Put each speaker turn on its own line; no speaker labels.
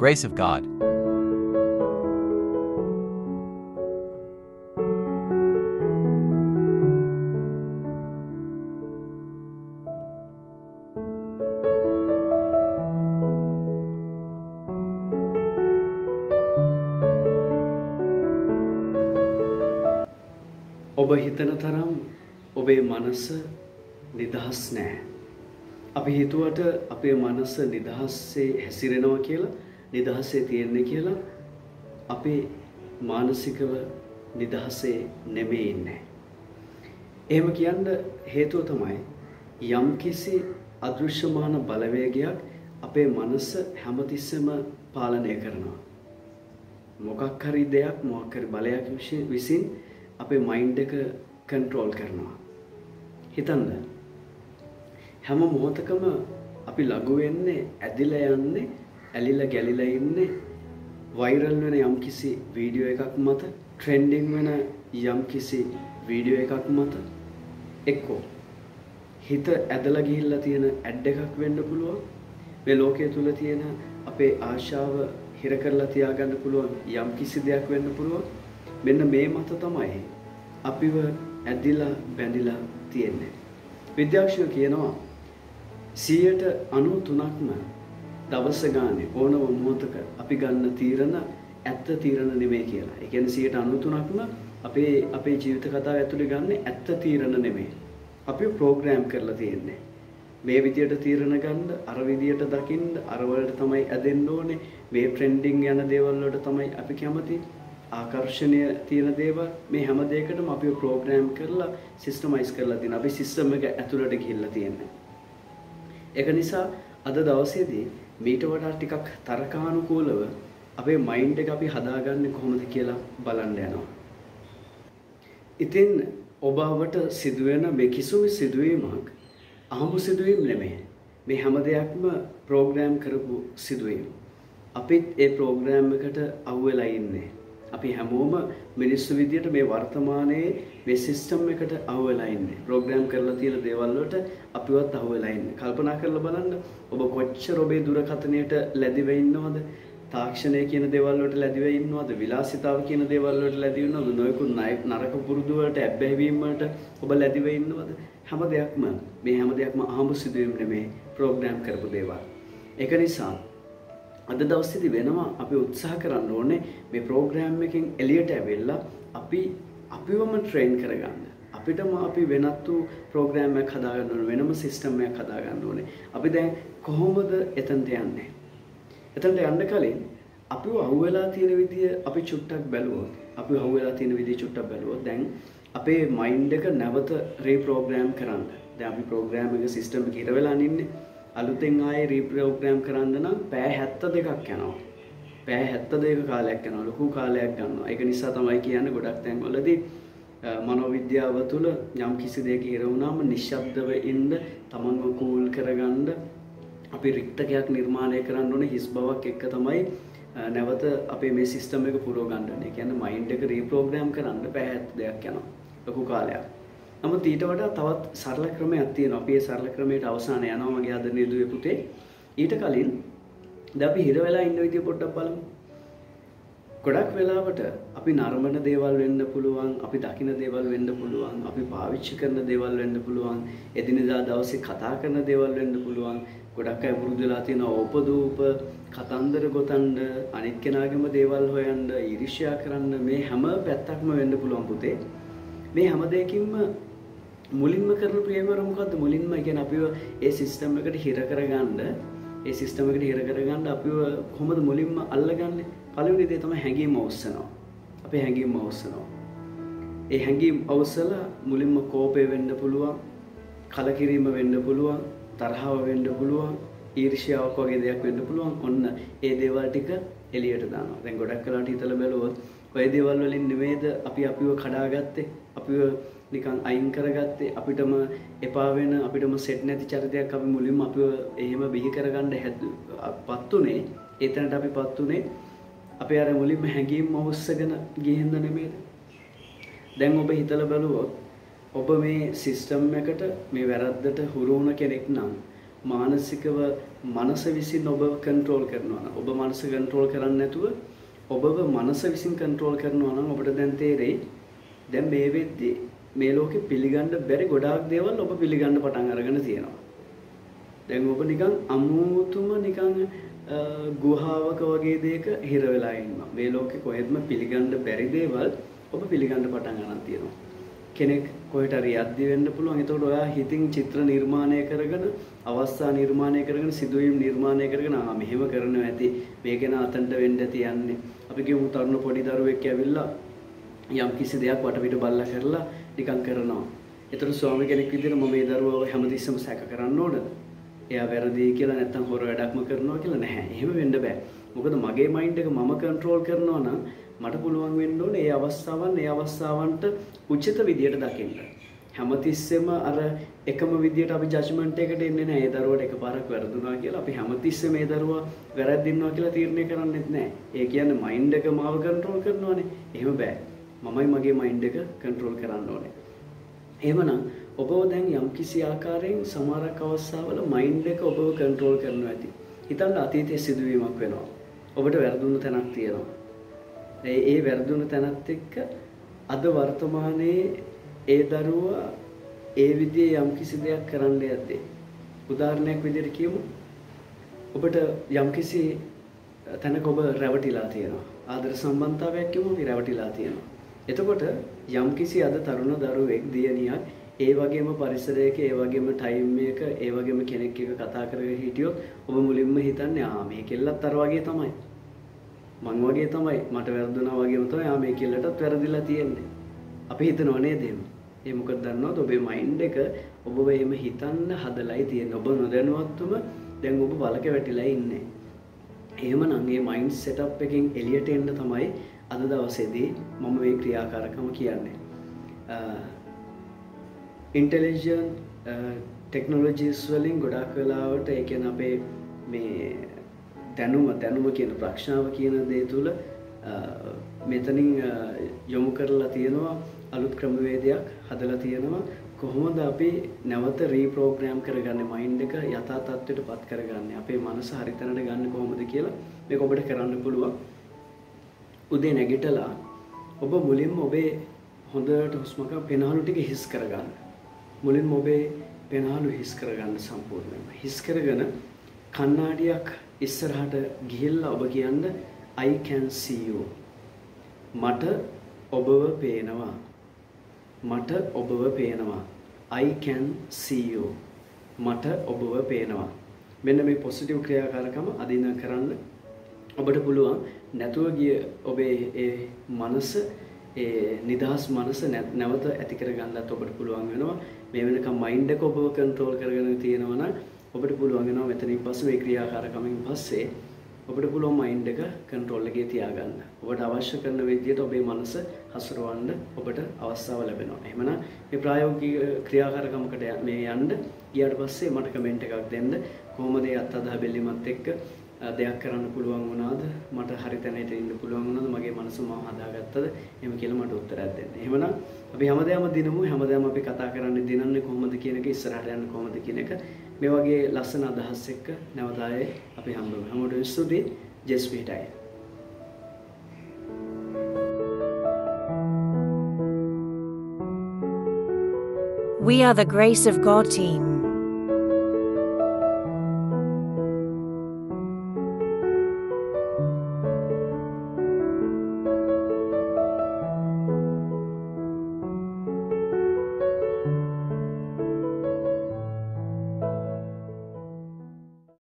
Grace of God.
ඔබ හිතන තරම් ඔබේ මනස නිදහස් නෑ. අපි හිතුවට අපේ මනස නිදහස්සේ හැසිරෙනවා කියලා, නිදහසේ තියෙන්නේ කියලා, අපේ මානසිකව නිදහසේ නෙමෙයි ඉන්නේ. එහෙම කියන්න හේතුව තමයි යම්කිසි අදෘශ්‍යමාන බලවේගයක් අපේ මනස හැමතිස්සෙම පාලනය කරනවා. මොකක් හරි දෙයක්, මොකක් හරි බලයක් විසින් අපේ මයින්ඩ් එක කන්ට්‍රෝල් කරනවා. හිතන්න, හැම මොහොතකම අපි ලඝු වෙන්නේ, ඇදිලා යන්නේ, ඇලිලා ගැලිලා ඉන්නේ වෛරල් වෙන යම්කිසි වීඩියෝ එකක් මත, ට්‍රෙන්ඩින් වෙන යම්කිසි වීඩියෝ එකක් මත, එක්කෝ හිත ඇදලා ගිහිල්ලා තියෙන ඇඩ් එකක් වෙන්න පුළුවන්. මේ ලෝකයේ තුල තියෙන අපේ ආශාව හිර කරලා තියාගන්න පුළුවන් යම්කිසි දෙයක් වෙන්න පුළුවන්. මෙන්න මේ මත තමයි අපිව ඇදිලා බැඳිලා තියෙන්නේ. විද්‍යාඥයෝ කියනවා 93%ක්ම දවස ගානේ ඕනම මොහොතක අපි ගන්න තීරණ ඇත්ත තීරණ නෙමෙයි කියලා. ඒ කියන්නේ 93%ක්ම අපේ ජීවිත කතාව ඇතුලේ ගන්න ඇත්ත තීරණ නෙමෙයි. අපි ප්‍රෝග්‍රෑම් කරලා තියෙන්නේ. මේ විදියට තීරණ ගන්න, අර විදියට දකින්න, අර වලට තමයි ඇදෙන්න ඕනේ. මේ ට්‍රෙන්ඩින් යන දේවල් වලට තමයි අපි කැමති. ආකර්ෂණීය තියෙන දේවල්, මේ හැම දෙයකටම අපිව ප්‍රෝග්‍රෑම් කරලා සිස්ටමයිස් කරලා තියෙන. අපි සිස්ටම් එක ඇතුළට ගිහිල්ලා තියෙන්නේ. ඒක නිසා අද දවසේදී මීට වඩා ටිකක් තරකානුකූලව අපේ මයින්ඩ් එක අපි හදාගන්නේ කොහොමද කියලා බලන්න යනවා. ඉතින් ඔබවට සිදුවෙන මේ කිසිම සිදුවීමක් අහඹු සිදුවීම් නෙමෙයි. මේ හැම දෙයක්ම ප්‍රෝග්‍රෑම් කරපු සිදුවීම්. අපිත් ඒ ප්‍රෝග්‍රෑම් එකට අහු වෙලා ඉන්නේ. අපි හැමෝම මිනිස්සු විදියට මේ වර්තමානයේ මේ සිස්ටම් එකට අහු වෙලා ඉන්නේ. ප්‍රෝග්‍රෑම් කරලා තියෙන දේවල් වලට අපිවත් අහු වෙලා ඉන්නේ. කල්පනා කරලා බලන්න, ඔබ කොච්චර ඔබේ දුරකථනයට ලැබිව ඉන්නවද? තාක්ෂණය කියන දේවල් වලට ලැබිව ඉන්නවද? විලාසිතාව කියන දේවල් වලට ලැබිව ඉන්නවද? නොයෙකුත් නරක පුරුදු වලට, ඇබ්බැහිවීම් වලට ඔබ ලැබිව ඉන්නවද? හැම දෙයක්ම අහඹු සිදුවීම් නෙමෙයි, ප්‍රෝග්‍රෑම් කරපු දේවල්. ඒක නිසා අද දවසේදී වෙනවා අපි උත්සාහ කරන්න ඕනේ මේ ප්‍රෝග්‍රෑම් එකෙන් එළියට ඇවිල්ලා අපිවම ට්‍රේන් කරගන්න. අපිටම අපි වෙනත් වූ ප්‍රෝග්‍රෑම් එකක් හදාගන්න ඕනේ, වෙනම සිස්ටම් එකක් හදාගන්න ඕනේ. අපි දැන් කොහොමද එතනට යන්නේ? එතනට යන්න කලින් අපිව අහුවෙලා තියෙන විදිය අපි චුට්ටක් බැලුවොත් දැන් අපේ මයින්ඩ් එක නැවත රීප්‍රෝග්‍රෑම් කරන්න. දැන් අපි ප්‍රෝග්‍රෑම් එක සිස්ටම් එකේ ඉර වෙලා ඉන්නේ. අලුතෙන් ආයේ රීප්‍රෝග්‍රෑම් කරන්න නම් පැය 72ක් යනවා. පැය 72ක කාලයක් යනවා. ලොකු කාලයක් ගන්නවා. ඒක නිසා තමයි කියන්නේ ගොඩක් තැන්වලදී මනෝවිද්‍යාව තුළ යම් කිසි දෙයක ඉර වුණාම නිශ්ශබ්දව ඉන්න, තමන්ව කූල් කරගන්න අපි රික්තකයක් නිර්මාණය කරන්න ඕනේ. හිස් බවක් එක්ක තමයි නැවත අපේ මේ සිස්ටම් එක පුරව ගන්න ඕනේ. ඒ කියන්නේ මයින්ඩ් එක රීප්‍රෝග්‍රෑම් කරන්න පැය 72ක් යනවා. ලොකු කාලයක්. නමුත් ඊට වඩා තවත් සරල ක්‍රමයක් තියෙනවා. අපි ඒ සරල ක්‍රමයට අවසාන යනවා මගේ ආදරණීය දුවේ පුතේ. ඊට කලින් දැන් අපි හිර වෙලා ඉන්න විදිය පොඩ්ඩක් බලමු. ගොඩක් වෙලාවට අපි නරඹන දේවල් වෙන්න පුළුවන්, අපි දකින දේවල් වෙන්න පුළුවන්, අපි පාවිච්චි කරන දේවල් වෙන්න පුළුවන්, එදිනෙදා දවසේ කතා කරන දේවල් වෙන්න පුළුවන්. ගොඩක් අය පුරුදු වෙලා තියෙනවා ඕපදූප කතන්දර ගොතන්න, අනිත් කෙනාගේම දේවල් හොයන්න, ඊර්ෂ්‍යා කරන්න. මේ හැම පැත්තක්ම වෙන්න පුළුවන් පුතේ. මේ හැම දෙයකින්ම මුලින්ම කරන ප්‍රියවර මොකද්ද? මුලින්ම කියන්නේ අපිව ඒ සිස්ටම් එකට හිර කරගන්න, අපිව කොහොමද මුලින්ම අල්ලගන්නේ? පළවෙනි දේ තමයි හැඟීම් අවස්සනවා. අපේ හැඟීම් අවස්සනවා. ඒ හැඟීම් අවස්සලා මුලින්ම කෝපය වෙන්න පුළුවන්, කලකිරීම වෙන්න පුළුවන්, තරහව වෙන්න පුළුවන්, ඊර්ෂ්‍යාවක් වගේ දෙයක් වෙන්න පුළුවන්. ඔන්න ඒ දේවල් ටික එළියට දානවා. දැන් ගොඩක් වෙලාවට හිතලා බැලුවොත් ඔය දේවල් වලින් නෙමෙයිද අපිව කඩාගත්තේ, අපිව නිකන් අයින් කරගත්තේ, අපිටම එපා වෙන, අපිටම සෙට් නැති චරිතයක් අපි මුලින්ම අපිව එහෙම බිහි කරගන්න පත් උනේ. ඒතනට අපිපත් උනේ අපි අර මුලින්ම හැඟීම් අවශ්‍යගෙන ගිහින්ද නෙමෙයිද? දැන් ඔබ හිතලා බලුවොත් ඔබ මේ සිස්ටම් එකට, මේ වැරද්දට හුරු වුණ කෙනෙක් නම් මානසිකව මනස විසින් ඔබ කන්ට්‍රෝල් කරනවා නම් ඔබ මනස කන්ට්‍රෝල් කරන්නේ නැතුව ඔබව මනස විසින් කන්ට්‍රෝල් කරනවා නම් ඔබට දැන් තේරෙයි දැන් මේ වෙද්දී මේ ලෝකෙ පිළිගන්න බැරි ගොඩාක් දේවල් ඔබ පිළිගන්න පටන් අරගෙන තියෙනවා. දැන් ඔබ නිකන් අමුතුම නිකන් ගුහාවක වගේ දෙයක හිර වෙලා ඉන්නවා. මේ ලෝකෙ කොහෙත්ම පිළිගන්න බැරි දේවල් ඔබ පිළිගන්න පටන් ගන්න තියෙනවා. කෙනෙක් කොහෙට හරි යද්දි වෙන්න පුළුවන්. එතකොට ඔයා හිතින් චිත්‍ර නිර්මාණය කරගෙන, අවස්ථා නිර්මාණය කරගෙන, සිදුවීම් නිර්මාණය කරගෙන මෙහෙම කරනවා ඇති. මේක න අතන්ට වෙන්න ඇති යන්නේ. අපි කියමු තරුණ පොඩි දරුවෙක් ඇවිල්ලා යම් කිසි දෙයක් වටපිට බල්ලා කරලා නිකන් කරනවා. ඒතර ස්වාමි කෙනෙක් විදිහට මම මේ දරුවව හැමතිස්සෙම සැක කරන්න ඕනද? එයා වැරදි කියලා නැත්තම් හොර වැඩක්ම කරනවා කියලා නැහැ. එහෙම වෙන්න බෑ. මොකද මගේ මයින්ඩ් එක මම කන්ට්‍රෝල් කරනවා නම් මට පුළුවන් වෙන්න ඕනේ ඒ අවස්ථාවන්ට උචිත විදියට දකින්න. හැමතිස්සෙම අර එකම විදියට අපි ජජ්මන්ට් එකකට එන්නේ නැහැ. ඒ දරුවට එකපාරක් වැරදුනා කියලා අපි හැමතිස්සෙම ඒ දරුවා වැරද්දින්නවා කියලා තීරණය කරන්නේත් නැහැ. ඒ කියන්නේ මයින්ඩ් එක මාව කන්ට්‍රෝල් කරනවානේ. එහෙම බෑ. මමයි මගේ මයින්ඩ් එක කන්ට්‍රෝල් කරන්න ඕනේ. එහෙමනම් ඔබව දැන් යම්කිසි ආකාරයෙන් සමහරක් අවස්ථාවල මයින්ඩ් එක ඔබව කන්ට්‍රෝල් කරනවා ඇති. හිතන්න අතීතයේ සිදුවීමක් වෙනවා. ඔබට වැරදුණු තැනක් තියෙනවා. ඒ වැරදුණු තැනත් එක්ක අද වර්තමානයේ ඒ දරුවා ඒ විදිහේ යම්කිසි දෙයක් කරන්න යද්දී උදාහරණයක් විදිහට කියමු. ඔබට යම්කිසි තැනක ඔබ රැවටිලා තියෙනවා. ආදර සම්බන්ධතාවයක් කියමු රැවටිලා තියෙනවා. එතකොට යම්කිසි අද තරුණ දරුවෙක් දියණියක් ඒ වගේම පරිසරයක ඒ වගේම ටයිම් එක ඒ වගේම කෙනෙක් එක්ක කතා කරගෙන හිටියොත් ඔබ මුලින්ම හිතන්නේ මේ කෙල්ලත් අර වගේ තමයි. මං වගේ තමයි මට වැරදුනා වගේම තමයි මේ කෙල්ලටත් වැරදිලා තියෙන්නේ. අපි හිතනව නේද එහෙම? ඒ මොකද දන්නවද ඔබේ මයින්ඩ් එක ඔබව එහෙම හිතන්න හදලායි තියෙන්නේ. ඔබ නොදැනුවත්වම දැන් ඔබ වලක වැටිලා ඉන්නේ. එහෙමනම් මේ මයින්ඩ් සෙටප් එකෙන් එළියට එන්න තමයි අද දවසේදී මම මේ ක්‍රියාකාරකම කියන්නේ. ඉන්ටෙලිජන්ට් ටෙක්නොලොජිස් වලින් ගොඩාක් වෙලාවට ඒ කියන්නේ අපේ මේ දැනුම කියන ප්‍රඥාව කියන දේ තුල මෙතනින් යොමු කරලා තියෙනවා අලුත් ක්‍රමවේදයක් හදලා තියෙනවා කොහොමද අපි නැවත රීප්‍රෝග්‍රෑම් කරගන්නේ මයින්ඩ් එක යථා තත්ත්වයට පත් කරගන්නේ අපේ මනස හරි තැනට ගන්න කොහොමද කියලා මේක ඔබට කරන්න පුළුවන්. උදේ නැගිටලා ඔබ මුලින්ම ඔබේ හොඳට හුස්මක පෙනහළු ටික හිස් කරගන්න. මුලින්ම ඔබේ පෙනහළු හිස් කරගන්න සම්පූර්ණයෙන්ම. හිස් කරගෙන කණ්ණාඩියක් ඉස්සරහට ගිහිල්ලා ඔබ කියන්න I can see you. මට ඔබව පේනවා. මට ඔබව පේනවා. I can see you. මට ඔබව පේනවා. මෙන්න මේ පොසිටිව් ක්‍රියාකාරකම අදින කරන්න ඔබට පුළුවන්. නැතුව ගිය ඔබේ ඒ මනස ඒ නිදහස් මනස නැවත ඇති කරගන්නත් ඔබට පුළුවන් වෙනවා. මේ වෙනකම් මයින්ඩ් එක ඔබව කන්ට්‍රෝල් කරගෙන තියෙනවා නම් ඔබට පුළුවන් වෙනවා මෙතනින් පස්සේ මේ ක්‍රියාකාරකමින් පස්සේ ඔබට පුළුවන් මයින්ඩ් එක කන්ට්‍රෝල් එකේ තියාගන්න. ඔබට අවශ්‍ය කරන විදිහට ඔබේ මනස හසුරවන්න ඔබට අවස්ථාව ලැබෙනවා. එහෙමනම් මේ ප්‍රායෝගික ක්‍රියාකාරකමකට මේ යන්න ගියාට පස්සේ මට කමෙන්ට් එකක් දෙන්න. කොහොමද ඒ අත්අදා බැලීමත් එක්ක දෙයක් කරන්න පුළුවන් වුණාද? මට හරි තැනට ඉන්න පුළුවන් වුණාද? මගේ මනස මම හදාගත්තද? එහෙම කියලා මට උත්තරයක් දෙන්න. එහෙමනම් අපි හැමදාම දිනමු. හැමදාම අපි කතා කරන්නේ දිනන්නේ කොහොමද කියන එක, ඉස්සරහට යන්නේ කොහොමද කියන එක. මේ වගේ ලස්සන අදහස් එක්ක නැවත ආයේ අපි හම්බෙමු. හැමෝටම ස්තුතියි. ජෙස්පීටයි.
We are the Grace of God team.